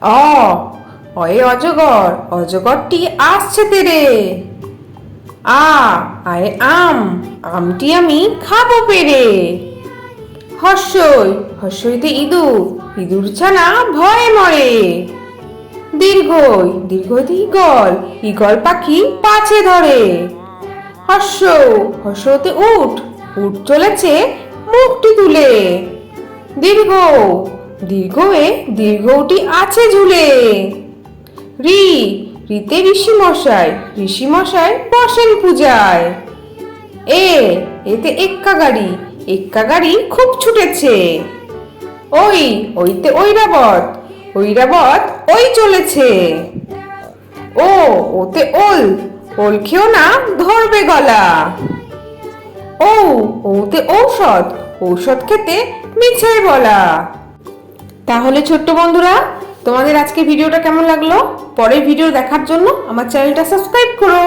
অ অয়ে অজগর, অজগরটি আসছে তেরে। আয়ে আম, আমটি আমি খাবো পেরে। হর্ষই, হর্ষইতে ইঁদুর, ইঁদুর ছানা ভয়ে মরে। দীর্ঘই, দীর্ঘইতে ঈগল, ঈগল পাখি পাছে ধরে। হর্ষ, হর্ষতে উট, উট চলেছে মুখটি তুলে। দীর্ঘ, দীর্ঘয়ে দীর্ঘটি আছে ঝুলে। রি, রিতে ঋষি মশাই, ঋষি মশাই বসেন পূজায়। এতে এক্কা গাড়ি, এক্কা গাড়ি খুব ছুটেছে। ওইতে ঐরাবত, ঐরাবত ওই চলেছে। ওতে ওল, ওল খেও না ধরবে গলা। ওতে ঔষধ, ঔষধ খেতে মিছে বলা। তাহলে ছোট্ট বন্ধুরা, তোমাদের আজকে ভিডিওটা কেমন লাগলো? পরের ভিডিও দেখার জন্য আমার চ্যানেলটা সাবস্ক্রাইব করো।